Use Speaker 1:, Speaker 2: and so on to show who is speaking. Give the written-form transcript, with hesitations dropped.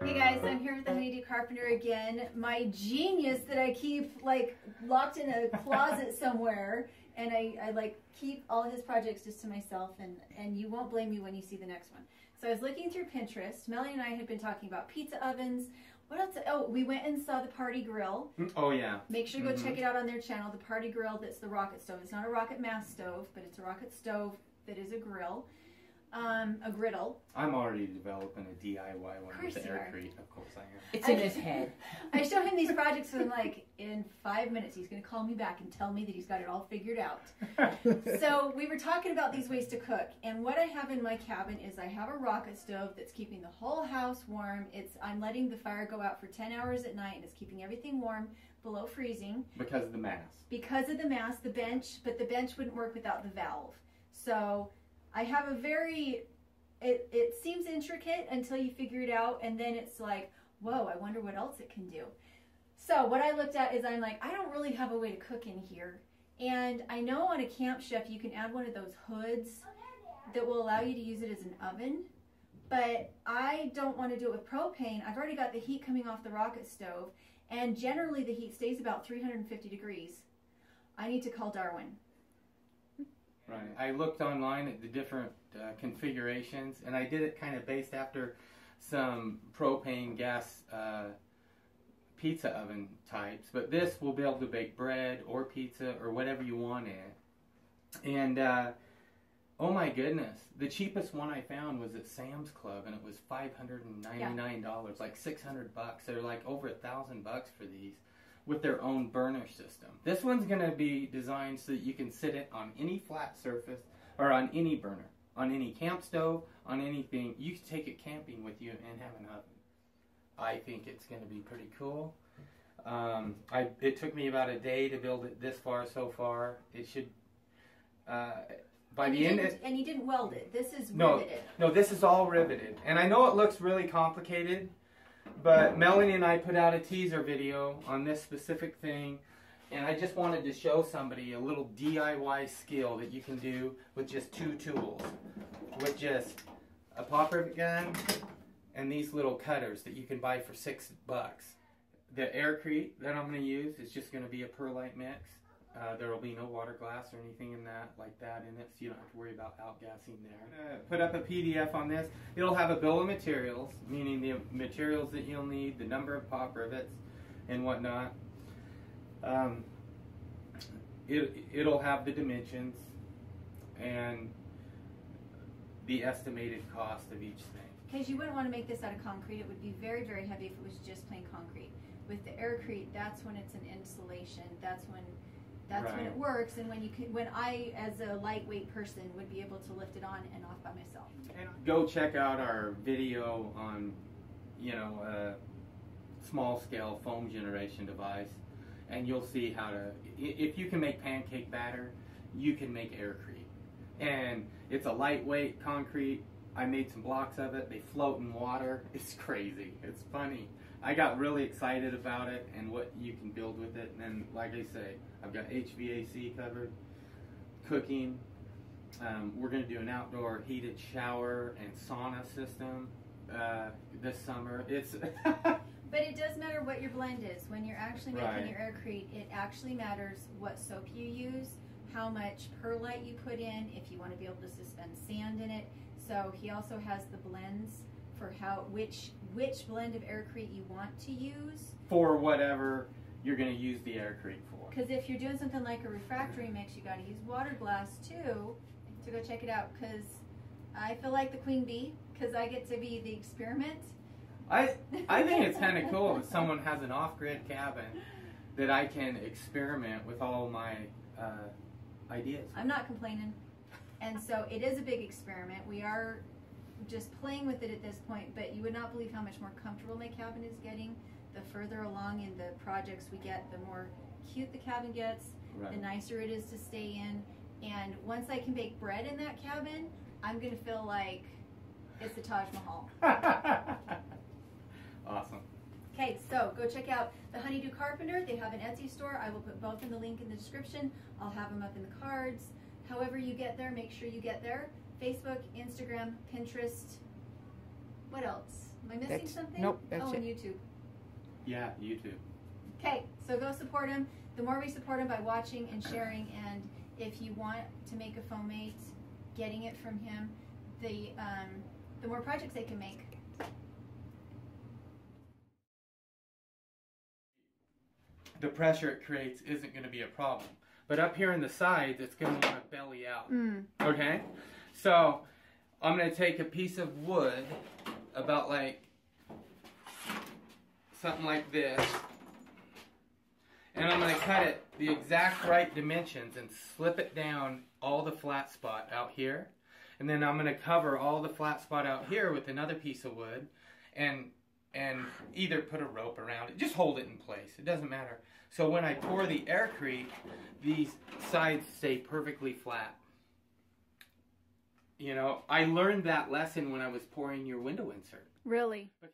Speaker 1: Hey guys, I'm here with the Honeydew Carpenter again. My genius that I keep like locked in a closet somewhere, and I like keep all his projects just to myself, and you won't blame me when you see the next one. So I was looking through Pinterest. Melanie and I had been talking about pizza ovens. What else? Oh, we went and saw the Party Grill.
Speaker 2: Oh yeah.
Speaker 1: Make sure to go check it out on their channel. The Party Grill, that's the rocket stove. It's not a rocket mass stove, but it's a rocket stove that is a grill. A griddle.
Speaker 2: I'm already developing a DIY one with the Aircrete. Of course I am.
Speaker 3: It's in his head.
Speaker 1: I show him these projects and I'm like, in 5 minutes he's going to call me back and tell me that he's got it all figured out. So we were talking about these ways to cook, and what I have in my cabin is I have a rocket stove that's keeping the whole house warm. I'm letting the fire go out for 10 hours at night, and it's keeping everything warm below freezing.
Speaker 2: Because of the mass.
Speaker 1: Because of the mass, the bench, but the bench wouldn't work without the valve. So I have a very, it seems intricate until you figure it out, and then it's like, whoa, I wonder what else it can do. So what I looked at is I'm like, I don't really have a way to cook in here. And I know on a Camp Chef you can add one of those hoods that will allow you to use it as an oven, but I don't want to do it with propane. I've already got the heat coming off the rocket stove, and generally the heat stays about 350 degrees. I need to call Darwin.
Speaker 2: Right. I looked online at the different configurations, and I did it kind of based after some propane gas pizza oven types. But this will be able to bake bread or pizza or whatever you want in it. And oh my goodness, the cheapest one I found was at Sam's Club, and it was $599, like $600. They're like over $1,000 for these, with their own burner system. This one's going to be designed so that you can sit it on any flat surface or on any burner, on any camp stove, on anything. You can take it camping with you and have an oven. I think it's going to be pretty cool. It took me about a day to build it this far so far. It should, by the end...
Speaker 1: And you didn't weld it. This is
Speaker 2: no,
Speaker 1: riveted.
Speaker 2: No, this is all riveted. And I know it looks really complicated, but Melanie and I put out a teaser video on this specific thing, and I just wanted to show somebody a little DIY skill that you can do with just 2 tools. With just a pop rivet gun and these little cutters that you can buy for $6. The Aircrete that I'm going to use is just going to be a perlite mix. There will be no water glass or anything in that like that in it, so you don't have to worry about outgassing there. Put up a PDF on this. It'll have a bill of materials, meaning the materials that you'll need, the number of pop rivets, and whatnot. It'll have the dimensions and the estimated cost of each thing.
Speaker 1: Because you wouldn't want to make this out of concrete. It would be very, very heavy if it was just plain concrete. With the Aircrete, that's when it's an insulation. That's when it works, and when I, as a lightweight person, would be able to lift it on and off by myself.
Speaker 2: And go check out our video on, a small scale foam generation device, and you'll see how to. If you can make pancake batter, you can make Aircrete, and it's a lightweight concrete. I made some blocks of it. They float in water. It's crazy. It's funny. I got really excited about it and what you can build with it. And then, like I say, I've got HVAC covered, cooking. We're going to do an outdoor heated shower and sauna system this summer. It's
Speaker 1: But it does matter what your blend is. When you're actually making your Aircrete, it actually matters what soap you use, how much perlite you put in, if you want to be able to suspend sand in it. So he also has the blends for which blend of Aircrete you want to use.
Speaker 2: For whatever you're going to use the Aircrete for.
Speaker 1: Because if you're doing something like a refractory mix, you got to use water glass too. So go check it out, because I feel like the queen bee, because I get to be the experiment.
Speaker 2: I think it's kind of cool that someone has an off-grid cabin that I can experiment with all my ideas.
Speaker 1: I'm not complaining. And so it is a big experiment. We are just playing with it at this point, but you would not believe how much more comfortable my cabin is getting. The further along in the projects we get, the more cute the cabin gets, the nicer it is to stay in. And once I can bake bread in that cabin, I'm going to feel like it's the Taj Mahal.
Speaker 2: Awesome.
Speaker 1: Okay, so go check out the Honeydew Carpenter. They have an Etsy store. I will put both in the link in the description. I'll have them up in the cards. However you get there, make sure you get there. Facebook, Instagram, Pinterest, What else? Am I missing something?
Speaker 3: Nope, that's
Speaker 1: and
Speaker 3: it.
Speaker 1: YouTube.
Speaker 2: Yeah, YouTube.
Speaker 1: Okay, so go support him. The more we support him by watching and sharing, and if you want to make a foam mate, getting it from him, the more projects they can make.
Speaker 2: The pressure it creates isn't going to be a problem. But up here in the sides, it's going to want to belly out. Okay? So, I'm going to take a piece of wood, about like, something like this, and I'm going to cut it the exact right dimensions and slip it down all the flat spot out here. And then I'm going to cover all the flat spot out here with another piece of wood and either put a rope around it. Just hold it in place. It doesn't matter. So when I pour the Aircrete, these sides stay perfectly flat. You know, I learned that lesson when I was pouring your window insert.
Speaker 1: Really?
Speaker 2: Okay.